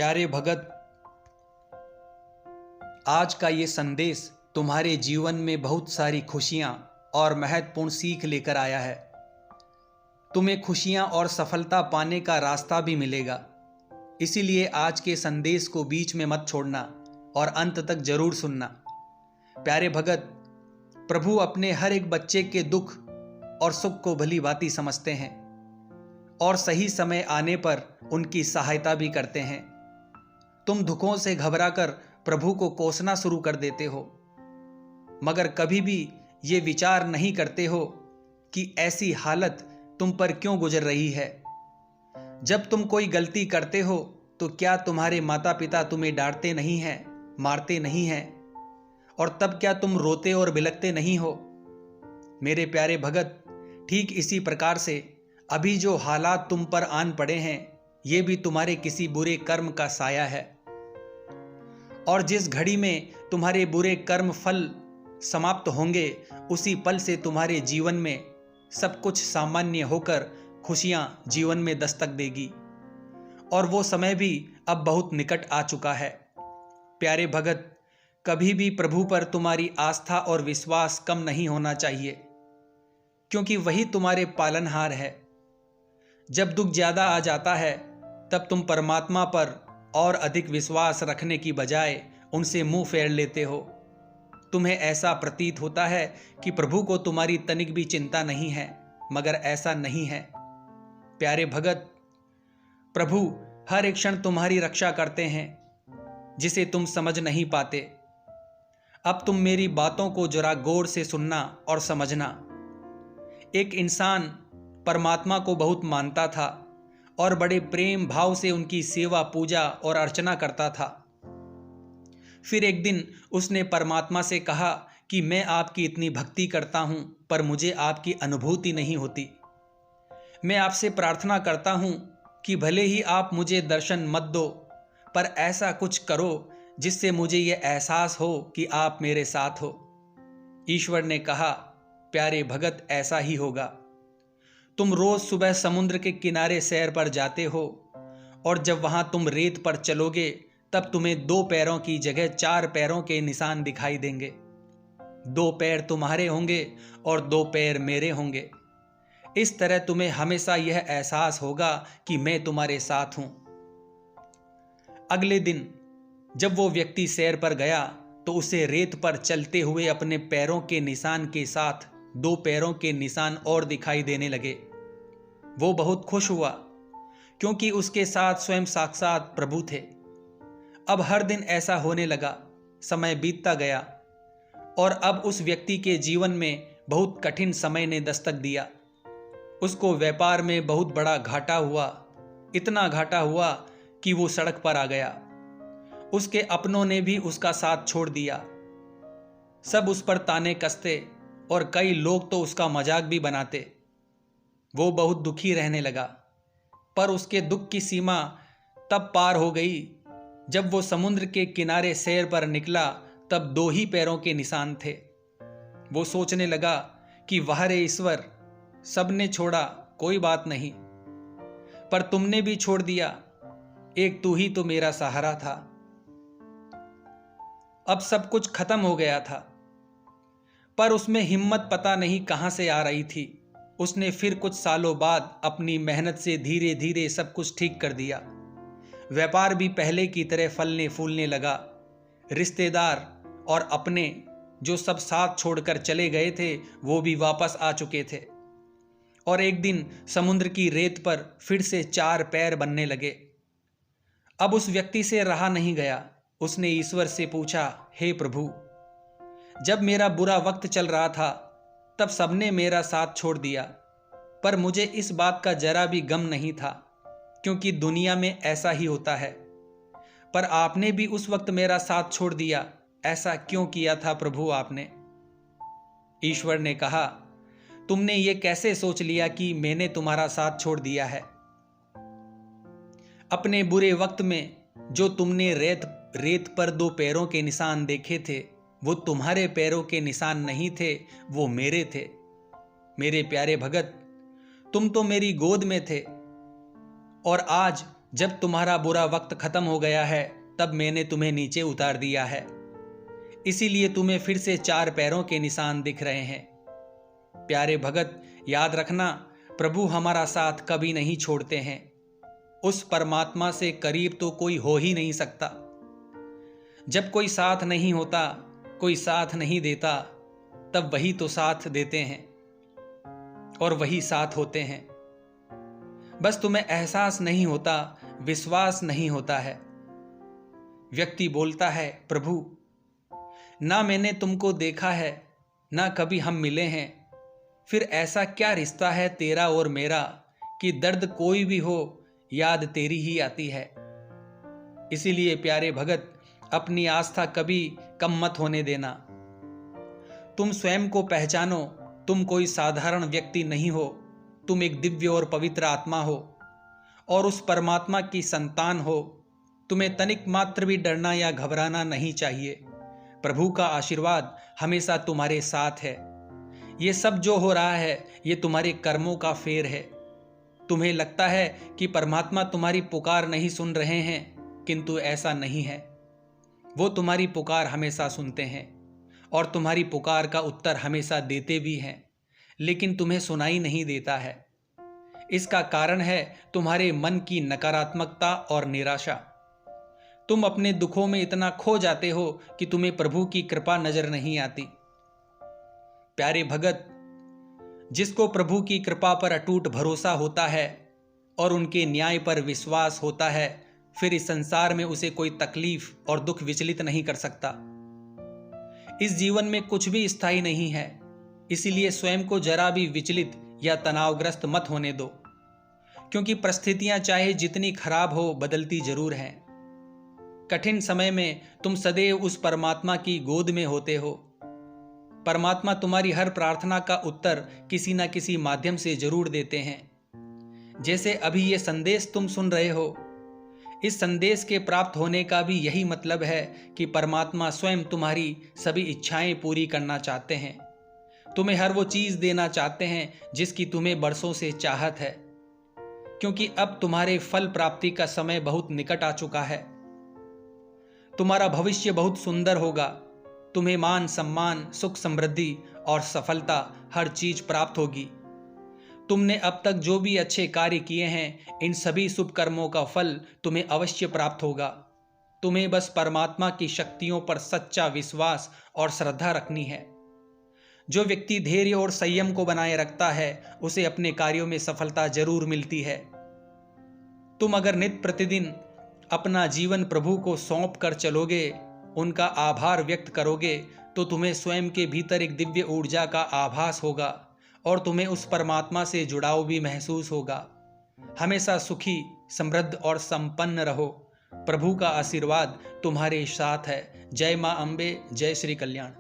प्यारे भगत, आज का ये संदेश तुम्हारे जीवन में बहुत सारी खुशियां और महत्वपूर्ण सीख लेकर आया है। तुम्हें खुशियां और सफलता पाने का रास्ता भी मिलेगा। इसीलिए आज के संदेश को बीच में मत छोड़ना और अंत तक जरूर सुनना। प्यारे भगत, प्रभु अपने हर एक बच्चे के दुख और सुख को भली भांति समझते हैं और सही समय आने पर उनकी सहायता भी करते हैं। तुम दुखों से घबराकर प्रभु को कोसना शुरू कर देते हो, मगर कभी भी ये विचार नहीं करते हो कि ऐसी हालत तुम पर क्यों गुजर रही है। जब तुम कोई गलती करते हो तो क्या तुम्हारे माता पिता तुम्हें डांटते नहीं हैं, मारते नहीं हैं? और तब क्या तुम रोते और बिलखते नहीं हो? मेरे प्यारे भगत, ठीक इसी प्रकार से अभी जो हालात तुम पर आन पड़े हैं, ये भी तुम्हारे किसी बुरे कर्म का साया है। और जिस घड़ी में तुम्हारे बुरे कर्म फल समाप्त होंगे, उसी पल से तुम्हारे जीवन में सब कुछ सामान्य होकर खुशियां जीवन में दस्तक देगी। और वो समय भी अब बहुत निकट आ चुका है। प्यारे भगत, कभी भी प्रभु पर तुम्हारी आस्था और विश्वास कम नहीं होना चाहिए, क्योंकि वही तुम्हारे पालनहार है। जब दुख ज्यादा आ जाता है, तब तुम परमात्मा पर और अधिक विश्वास रखने की बजाय उनसे मुंह फेर लेते हो। तुम्हें ऐसा प्रतीत होता है कि प्रभु को तुम्हारी तनिक भी चिंता नहीं है, मगर ऐसा नहीं है। प्यारे भगत, प्रभु हर एक क्षण तुम्हारी रक्षा करते हैं, जिसे तुम समझ नहीं पाते। अब तुम मेरी बातों को जरा गौर से सुनना और समझना। एक इंसान परमात्मा को बहुत मानता था और बड़े प्रेम भाव से उनकी सेवा, पूजा और अर्चना करता था। फिर एक दिन उसने परमात्मा से कहा कि मैं आपकी इतनी भक्ति करता हूं, पर मुझे आपकी अनुभूति नहीं होती। मैं आपसे प्रार्थना करता हूं कि भले ही आप मुझे दर्शन मत दो, पर ऐसा कुछ करो जिससे मुझे यह एहसास हो कि आप मेरे साथ हो। ईश्वर ने कहा, प्यारे भगत, ऐसा ही होगा। तुम रोज सुबह समुद्र के किनारे सैर पर जाते हो, और जब वहां तुम रेत पर चलोगे, तब तुम्हें 2 पैरों की जगह 4 पैरों के निशान दिखाई देंगे। 2 पैर तुम्हारे होंगे और 2 पैर मेरे होंगे। इस तरह तुम्हें हमेशा यह एहसास होगा कि मैं तुम्हारे साथ हूं। अगले दिन जब वो व्यक्ति सैर पर गया, तो उसे रेत पर चलते हुए अपने पैरों के निशान के साथ 2 पैरों के निशान और दिखाई देने लगे। वो बहुत खुश हुआ, क्योंकि उसके साथ स्वयं साक्षात प्रभु थे। अब हर दिन ऐसा होने लगा। समय बीतता गया और अब उस व्यक्ति के जीवन में बहुत कठिन समय ने दस्तक दिया। उसको व्यापार में बहुत बड़ा घाटा हुआ। इतना घाटा हुआ कि वो सड़क पर आ गया। उसके अपनों ने भी उसका साथ छोड़ दिया। सब उस पर ताने कसते और कई लोग तो उसका मजाक भी बनाते। वो बहुत दुखी रहने लगा, पर उसके दुख की सीमा तब पार हो गई जब वो समुद्र के किनारे सैर पर निकला। तब 2 ही पैरों के निशान थे। वो सोचने लगा कि वाह रे ईश्वर, सबने छोड़ा, कोई बात नहीं, पर तुमने भी छोड़ दिया। एक तू ही तो मेरा सहारा था। अब सब कुछ खत्म हो गया था, पर उसमें हिम्मत पता नहीं कहां से आ रही थी। उसने फिर कुछ सालों बाद अपनी मेहनत से धीरे धीरे सब कुछ ठीक कर दिया। व्यापार भी पहले की तरह फलने फूलने लगा। रिश्तेदार और अपने जो सब साथ छोड़कर चले गए थे, वो भी वापस आ चुके थे। और एक दिन समुद्र की रेत पर फिर से 4 पैर बनने लगे। अब उस व्यक्ति से रहा नहीं गया। उसने ईश्वर से पूछा, हे प्रभु, जब मेरा बुरा वक्त चल रहा था, तब सबने मेरा साथ छोड़ दिया, पर मुझे इस बात का जरा भी गम नहीं था, क्योंकि दुनिया में ऐसा ही होता है। पर आपने भी उस वक्त मेरा साथ छोड़ दिया। ऐसा क्यों किया था प्रभु आपने? ईश्वर ने कहा, तुमने ये कैसे सोच लिया कि मैंने तुम्हारा साथ छोड़ दिया है? अपने बुरे वक्त में जो तुमने रेत पर 2 पैरों के निशान देखे थे, वो तुम्हारे पैरों के निशान नहीं थे, वो मेरे थे। मेरे प्यारे भगत, तुम तो मेरी गोद में थे, और आज जब तुम्हारा बुरा वक्त खत्म हो गया है तब मैंने तुम्हें नीचे उतार दिया है, इसीलिए तुम्हें फिर से 4 पैरों के निशान दिख रहे हैं। प्यारे भगत, याद रखना, प्रभु हमारा साथ कभी नहीं छोड़ते हैं। उस परमात्मा से करीब तो कोई हो ही नहीं सकता। जब कोई साथ नहीं होता, कोई साथ नहीं देता, तब वही तो साथ देते हैं और वही साथ होते हैं। बस तुम्हें एहसास नहीं होता, विश्वास नहीं होता है। व्यक्ति बोलता है, प्रभु ना मैंने तुमको देखा है, ना कभी हम मिले हैं, फिर ऐसा क्या रिश्ता है तेरा और मेरा कि दर्द कोई भी हो याद तेरी ही आती है। इसीलिए प्यारे भगत, अपनी आस्था कभी कम मत होने देना। तुम स्वयं को पहचानो, तुम कोई साधारण व्यक्ति नहीं हो, तुम एक दिव्य और पवित्र आत्मा हो और उस परमात्मा की संतान हो। तुम्हें तनिक मात्र भी डरना या घबराना नहीं चाहिए। प्रभु का आशीर्वाद हमेशा तुम्हारे साथ है। ये सब जो हो रहा है, ये तुम्हारे कर्मों का फेर है। तुम्हें लगता है कि परमात्मा तुम्हारी पुकार नहीं सुन रहे हैं, किंतु ऐसा नहीं है। वो तुम्हारी पुकार हमेशा सुनते हैं और तुम्हारी पुकार का उत्तर हमेशा देते भी हैं, लेकिन तुम्हें सुनाई नहीं देता है। इसका कारण है तुम्हारे मन की नकारात्मकता और निराशा। तुम अपने दुखों में इतना खो जाते हो कि तुम्हें प्रभु की कृपा नजर नहीं आती। प्यारे भगत, जिसको प्रभु की कृपा पर अटूट भरोसा होता है और उनके न्याय पर विश्वास होता है, फिर इस संसार में उसे कोई तकलीफ और दुख विचलित नहीं कर सकता। इस जीवन में कुछ भी स्थायी नहीं है, इसीलिए स्वयं को जरा भी विचलित या तनावग्रस्त मत होने दो, क्योंकि परिस्थितियां चाहे जितनी खराब हो, बदलती जरूर हैं। कठिन समय में तुम सदैव उस परमात्मा की गोद में होते हो। परमात्मा तुम्हारी हर प्रार्थना का उत्तर किसी न किसी माध्यम से जरूर देते हैं। जैसे अभी ये संदेश तुम सुन रहे हो, इस संदेश के प्राप्त होने का भी यही मतलब है कि परमात्मा स्वयं तुम्हारी सभी इच्छाएं पूरी करना चाहते हैं। तुम्हें हर वो चीज़ देना चाहते हैं जिसकी तुम्हें बरसों से चाहत है, क्योंकि अब तुम्हारे फल प्राप्ति का समय बहुत निकट आ चुका है। तुम्हारा भविष्य बहुत सुंदर होगा। तुम्हें मान सम्मान, सुख समृद्धि और सफलता हर चीज प्राप्त होगी। तुमने अब तक जो भी अच्छे कार्य किए हैं, इन सभी शुभ कर्मों का फल तुम्हें अवश्य प्राप्त होगा। तुम्हें बस परमात्मा की शक्तियों पर सच्चा विश्वास और श्रद्धा रखनी है। जो व्यक्ति धैर्य और संयम को बनाए रखता है, उसे अपने कार्यों में सफलता जरूर मिलती है। तुम अगर नित्य प्रतिदिन अपना जीवन प्रभु को सौंप कर चलोगे, उनका आभार व्यक्त करोगे, तो तुम्हें स्वयं के भीतर एक दिव्य ऊर्जा का आभास होगा और तुम्हें उस परमात्मा से जुड़ाव भी महसूस होगा। हमेशा सुखी, समृद्ध और संपन्न रहो। प्रभु का आशीर्वाद तुम्हारे साथ है। जय मां अम्बे, जय श्री कल्याण।